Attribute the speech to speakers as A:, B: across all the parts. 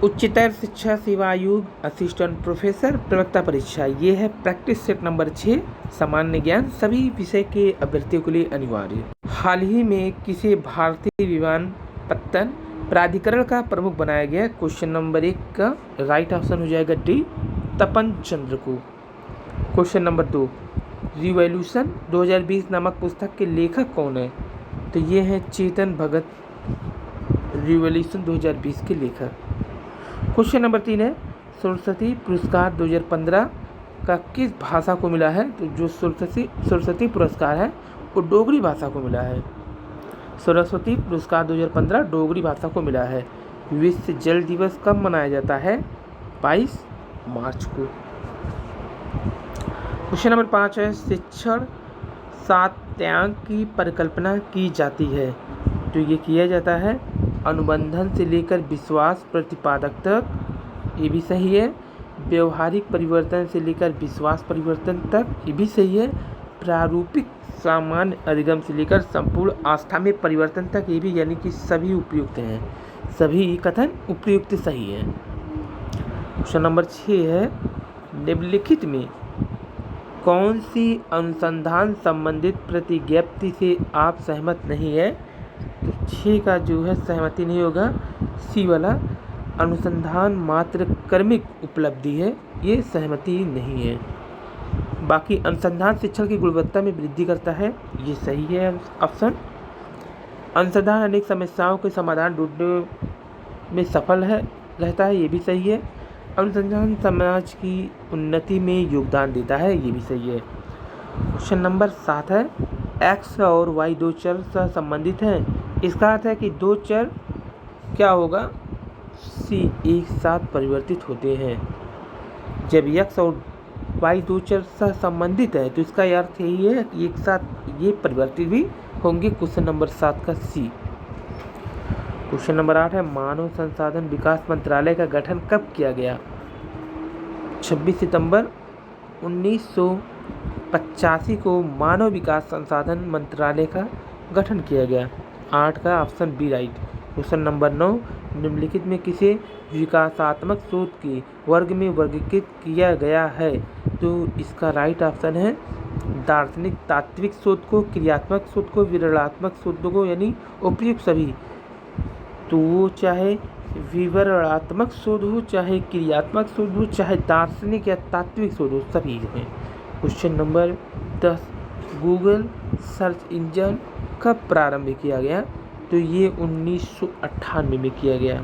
A: उच्चतर शिक्षा सेवा आयोग असिस्टेंट प्रोफेसर प्रवक्ता परीक्षा, ये है प्रैक्टिस सेट नंबर 6। सामान्य ज्ञान सभी विषय के अभ्यर्थियों के लिए अनिवार्य। हाल ही में किसे भारतीय विमानपत्तन प्राधिकरण का प्रमुख बनाया गया? क्वेश्चन नंबर 1 का राइट ऑप्शन हो जाएगा डी, तपन चंद्र को। क्वेश्चन नंबर 2, रिवॉल्यूशन 2020 नामक पुस्तक के लेखक कौन है? तो ये हैं चेतन भगत, रिवॉल्यूशन 2020 के लेखक। क्वेश्चन नंबर 3 है सरस्वती पुरस्कार 2015 का किस भाषा को मिला है? तो जो सरस्वती पुरस्कार है वो डोगरी भाषा को मिला है। सरस्वती पुरस्कार 2015 डोगरी भाषा को मिला है। विश्व जल दिवस कब मनाया जाता है? 22 मार्च को। क्वेश्चन नंबर 5 है शिक्षण सात्यांक की परिकल्पना की जाती है? तो ये किया जाता है अनुबंधन से लेकर विश्वास प्रतिपादक तक, ये भी सही है। व्यवहारिक परिवर्तन से लेकर विश्वास परिवर्तन तक, ये भी सही है। प्रारूपिक सामान्य अधिगम से लेकर संपूर्ण आस्था में परिवर्तन तक, ये भी, यानी कि सभी उपयुक्त हैं, सभी कथन उपयुक्त सही है। क्वेश्चन नंबर 6 है निम्नलिखित में कौन सी अनुसंधान संबंधित प्रतिज्ञप्ति से आप सहमत नहीं है? तो 6 का जो है सहमति नहीं होगा, सी वाला अनुसंधान मात्र कर्मिक उपलब्धि है, ये सहमति नहीं है। बाकी अनुसंधान शिक्षण की गुणवत्ता में वृद्धि करता है, ये सही है ऑप्शन। अनुसंधान अनेक समस्याओं के समाधान ढूंढने में सफल रहता है, ये भी सही है। अनुसंधान समाज की उन्नति में योगदान देता है, ये भी सही है। क्वेश्चन नंबर 7 है एक्स और वाई दो चर से संबंधित हैं, इसका अर्थ है कि दो चर क्या होगा? सी एक साथ परिवर्तित होते हैं। जब एक्स और वाई दो चर से संबंधित है तो इसका अर्थ यही है कि एक साथ ये परिवर्तित भी होंगे। क्वेश्चन नंबर 7 का सी। क्वेश्चन नंबर 8 है मानव संसाधन विकास मंत्रालय का गठन कब किया गया? 26 सितंबर 1985 को मानव विकास संसाधन मंत्रालय का गठन किया गया। 8 का option B right. Question number 9 निम्नलिखित में किसे विकासात्मक शोध के वर्ग में वर्गीकृत किया गया है? तो इसका राइट ऑप्शन है दार्शनिक तात्विक शोध को, क्रियात्मक शोध को, विवरणात्मक शोध को, यानी उपयुक्त सभी। तो वो चाहे विवरणात्मक शोध हो, चाहे क्रियात्मक शोध हो, चाहे दार्शनिक या तात्विक शोध हो, सभी हैं। Question number 10 Google search engine कब प्रारंभ किया गया? तो ये 1998 में किया गया।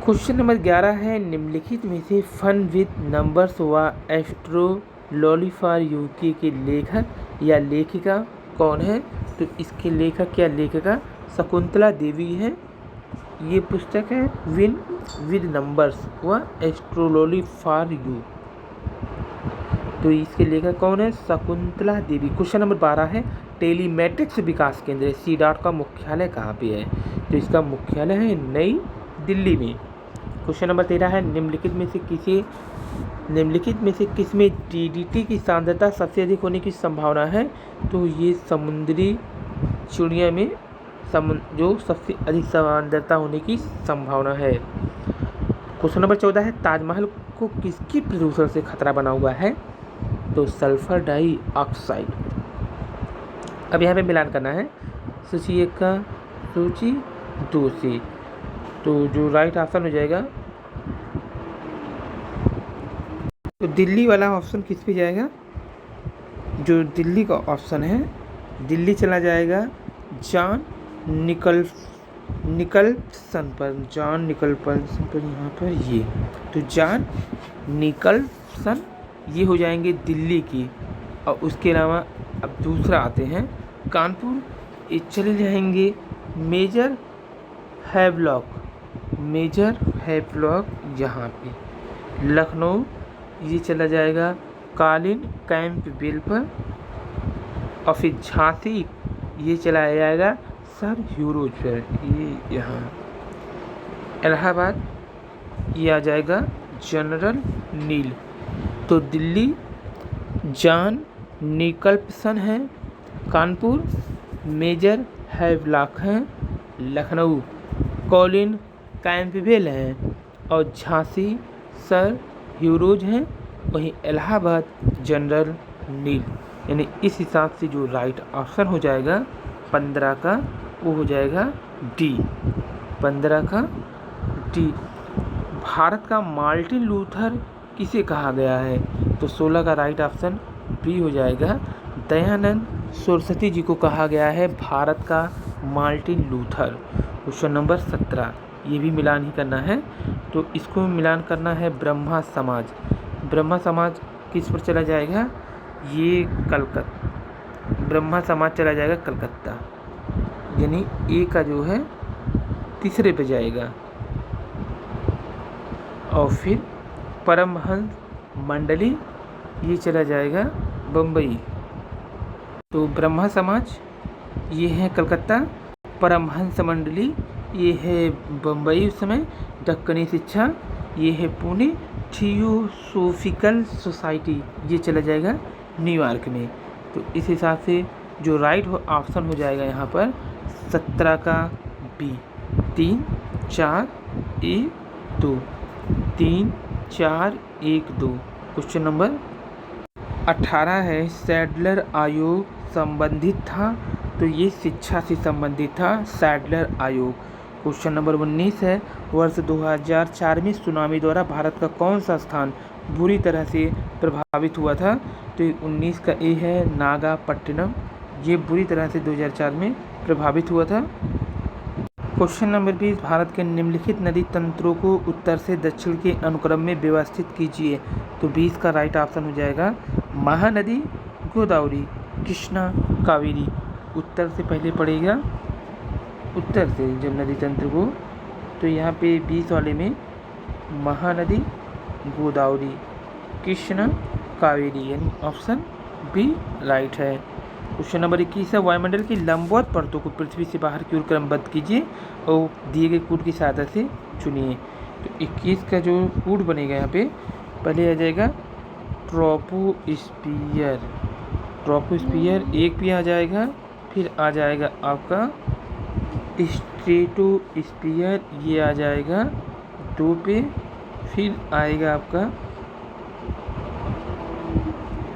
A: क्वेश्चन नंबर 11 है निम्नलिखित में से फन विद नंबर्स व एस्ट्रोलॉजी फॉर यूके के लेखक या लेखिका कौन है? तो इसके लेखक या लेखिका शकुंतला देवी है। ये पुस्तक है विन विद नंबर्स व एस्ट्रोलॉजी फॉर यू। तो इसके लेखक कौन है? शकुंतला देवी। क्वेश्चन नंबर 12 है टेलीमेट्रिक्स विकास केंद्र सी.डॉट का मुख्यालय कहाँ पे है? तो इसका मुख्यालय है नई दिल्ली में। क्वेश्चन नंबर 13 है निम्नलिखित में से किसमें DDT की सांद्रता सबसे अधिक होने की संभावना है? तो ये समुद्री चिड़िया में जो सबसे अधिक सांद्रता होने की संभावना है। क्वेश्चन नंबर 14 है ताजमहल को किसकी प्रदूषण से खतरा बना हुआ है? तो सल्फर डाइऑक्साइड। अब यहाँ पे मिलान करना है सूची 1 का सूची 2 से, तो जो राइट ऑप्शन हो जाएगा तो दिल्ली वाला ऑप्शन किस पे जाएगा? जो दिल्ली का ऑप्शन है, दिल्ली चला जाएगा जॉन निकल्सन पर। जॉन निकल्सन पर यहाँ पर ये, तो जॉन निकल्सन ये हो जाएंगे दिल्ली की। और उसके अलावा अब दूसरा आते हैं कानपुर, ये चले जाएंगे मेजर हैवलॉक यहाँ पे। लखनऊ ये चला जाएगा कालिन कैंपबेल पर। और फिर झांसी ये चला जाएगा सर ह्यूरोज पर, ये यहाँ। इलाहाबाद ये आ जाएगा जनरल नील। तो दिल्ली जॉन निकल्सन है, कानपुर मेजर हैवलॉक हैं, लखनऊ कॉलिन कैंपबेल हैं, और झांसी सर ह्यूरोज हैं, वहीं इलाहाबाद जनरल नील। यानी इस हिसाब से जो राइट ऑप्शन हो जाएगा 15 का, वो हो जाएगा डी, 15 का डी। भारत का मार्टिन लूथर किसे कहा गया है? तो 16 का राइट ऑप्शन बी हो जाएगा, दयानंद सरस्वती जी को कहा गया है भारत का मार्टिन लूथर। क्वेश्चन नंबर 17, ये भी मिलान ही करना है, तो इसको मिलान करना है ब्रह्मा समाज। ब्रह्मा समाज किस पर चला जाएगा? ये कलकत्ता, ब्रह्मा समाज चला जाएगा कलकत्ता, यानी ए का जो है तीसरे पे जाएगा। और फिर परमहंस मंडली ये चला जाएगा बम्बई। तो ब्रह्मा समाज ये है कलकत्ता, परमहंस मंडली ये है बम्बई उस समय, दक्कनी शिक्षा ये है पुणे, थियोसोफिकल सोसाइटी ये चला जाएगा न्यूयॉर्क में। तो इस हिसाब से जो राइट ऑप्शन हो जाएगा यहाँ पर 17 का बी, 3 4 1 2, 3 4 1 2। क्वेश्चन नंबर 18 है, सैडलर आयोग संबंधित था, तो ये शिक्षा से संबंधित था सैडलर आयोग। क्वेश्चन नंबर 19 है, वर्ष 2004 में सुनामी द्वारा भारत का कौन सा स्थान बुरी तरह से प्रभावित हुआ था? तो 19 का ए है नागापट्टिनम, ये बुरी तरह से 2004 में प्रभावित हुआ था। क्वेश्चन नंबर 20, भारत के निम्नलिखित नदी तंत्रों को उत्तर से दक्षिण के अनुक्रम में व्यवस्थित कीजिए। तो 20 का राइट ऑप्शन हो जाएगा महानदी, गोदावरी, कृष्णा, कावेरी। उत्तर से पहले पड़ेगा, उत्तर से जब नदी तंत्र को, तो यहाँ पे 20 वाले में महानदी, गोदावरी, कृष्णा, कावेरी, यानी ऑप्शन बी राइट है। क्वेश्चन नंबर 21 है, वायुमंडल की लंबवत परतों को पृथ्वी से बाहर की ओर क्रमबद्ध कीजिए और दिए गए कोड की सहायता से चुनिए। तो 21 का जो कोड बनेगा यहाँ पे पहले आ जाएगा ट्रोपोस्फियर, ट्रोपोस्फियर एक पे आ जाएगा, फिर आ जाएगा आपका स्ट्रेटोस्फियर ये आ जाएगा 2 पे, फिर आएगा आपका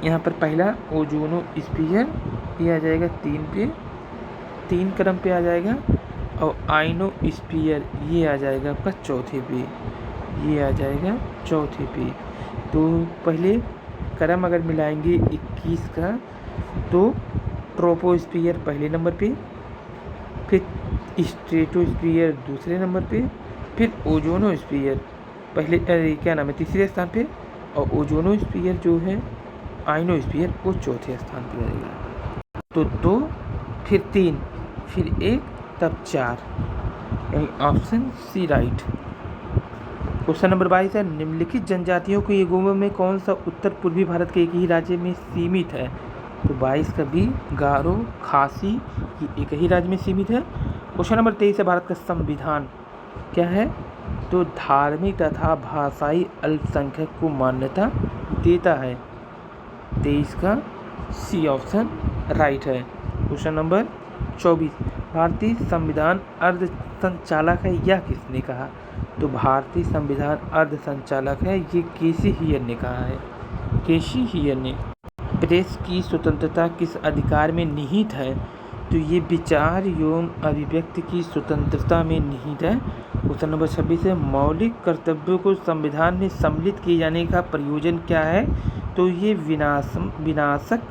A: यहाँ पर पहला ओजोनोस्फियर ये आ जाएगा 3 पे, 3 क्रम पे आ जाएगा, और आइनोस्फियर ये आ जाएगा आपका चौथे पे, ये आ जाएगा चौथे पे। तो पहले क्रम अगर मिलाएंगे 21 का, तो ट्रोपोस्फियर पहले नंबर पे, फिर स्ट्रेटोस्फियर दूसरे नंबर पे, फिर ओजोनोस्फियर पहले क्या नाम है तीसरे स्थान पे, और ओजोनोस्फियर जो है आइनोस्फियर वो चौथे स्थान पर रहेगा। तो 2 फिर 3 फिर 1 तब 4, यानी option C right. Question number 22 है, निम्नलिखित जनजातियों के युगों में कौन सा उत्तर पूर्वी भारत के एक ही राज्य में सीमित है? तो 22 का बी, गारो, खासी ये एक ही राज्य में सीमित है। क्वेश्चन नंबर 23 है, भारत का संविधान क्या है? तो धार्मिक तथा भाषाई अल्पसंख्यक को मान्यता देता है। 23 का सी ऑप्शन राइट है। क्वेश्चन नंबर 24, भारतीय संविधान अर्ध संचालक है, यह किसने कहा? तो भारतीय संविधान अर्ध संचालक है, ये केसी हियर ने कहा है, केसी हियर ने। प्रेस की स्वतंत्रता किस अधिकार में निहित है? तो ये विचार एवं अभिव्यक्ति की स्वतंत्रता में निहित है। क्वेश्चन नंबर 26 है, मौलिक कर्तव्यों को संविधान में सम्मिलित किए जाने का प्रयोजन क्या है? तो ये विनाशक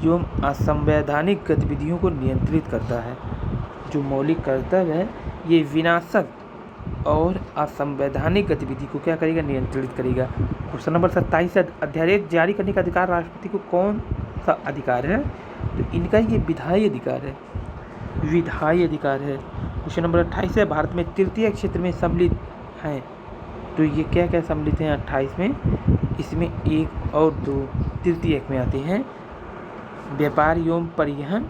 A: एवं असंवैधानिक गतिविधियों को नियंत्रित करता है। जो मौलिक कर्तव्य है ये विनाशक और असंवैधानिक गतिविधि को क्या करेगा? नियंत्रित करेगा। क्वेश्चन नंबर 27 है, अध्यादेश जारी करने का अधिकार राष्ट्रपति को कौन सा अधिकार है? तो इनका ये विधायी अधिकार है, विधायी अधिकार है। क्वेश्चन नंबर 28 है, भारत में तृतीय क्षेत्र में सम्मिलित हैं, तो ये क्या क्या सम्मिलित हैं 28 में? इसमें 1 और 2 तृतीय में आते हैं। व्यापार एवं परिवहन,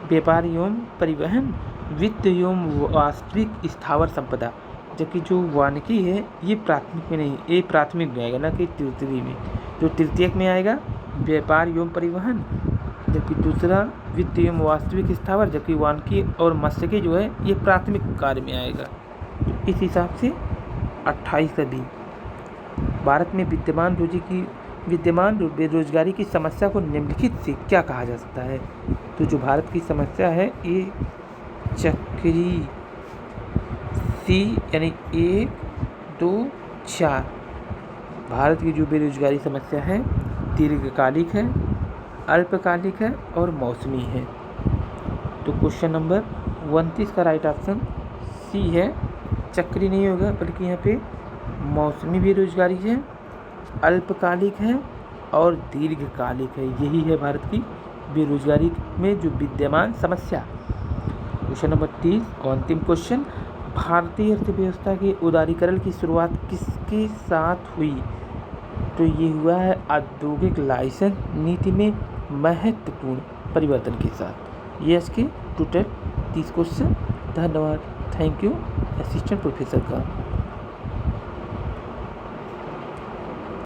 A: व्यापार एवं परिवहन, वित्त एवं वास्तविक स्थावर संपदा, जबकि जो वानिकी है ये प्राथमिक में नहीं, ये प्राथमिक में आएगा ना कि तृतीय में। तो तृतीयक में आएगा व्यापार एवं परिवहन, जबकि दूसरा वित्त एवं वास्तविक स्थावर, जबकि वानिकी और मत्स्यिकी जो है ये प्राथमिक कार्य में आएगा। इस हिसाब से 28 भारत में विद्यमान बेरोजगारी की समस्या को निम्नलिखित से क्या कहा जा सकता है? तो जो भारत की समस्या है ये चक्रीय सी यानी 1, 2, 4 भारत की जो बेरोजगारी समस्या है दीर्घकालिक है, अल्पकालिक है और मौसमी है। तो क्वेश्चन नंबर 29 का राइट ऑप्शन सी है, चक्रीय नहीं होगा बल्कि यहाँ पे मौसमी बेरोजगारी है, अल्पकालिक है और दीर्घकालिक है। यही है भारत की बेरोजगारी में जो विद्यमान समस्या। क्वेश्चन नंबर 30 और अंतिम क्वेश्चन, भारतीय अर्थव्यवस्था के उदारीकरण की शुरुआत किसके साथ हुई? तो ये हुआ है औद्योगिक लाइसेंस नीति में महत्वपूर्ण परिवर्तन के साथ। ये इसके टोटल 30 क्वेश्चन। धन्यवाद। थैंक यू असिस्टेंट प्रोफेसर का।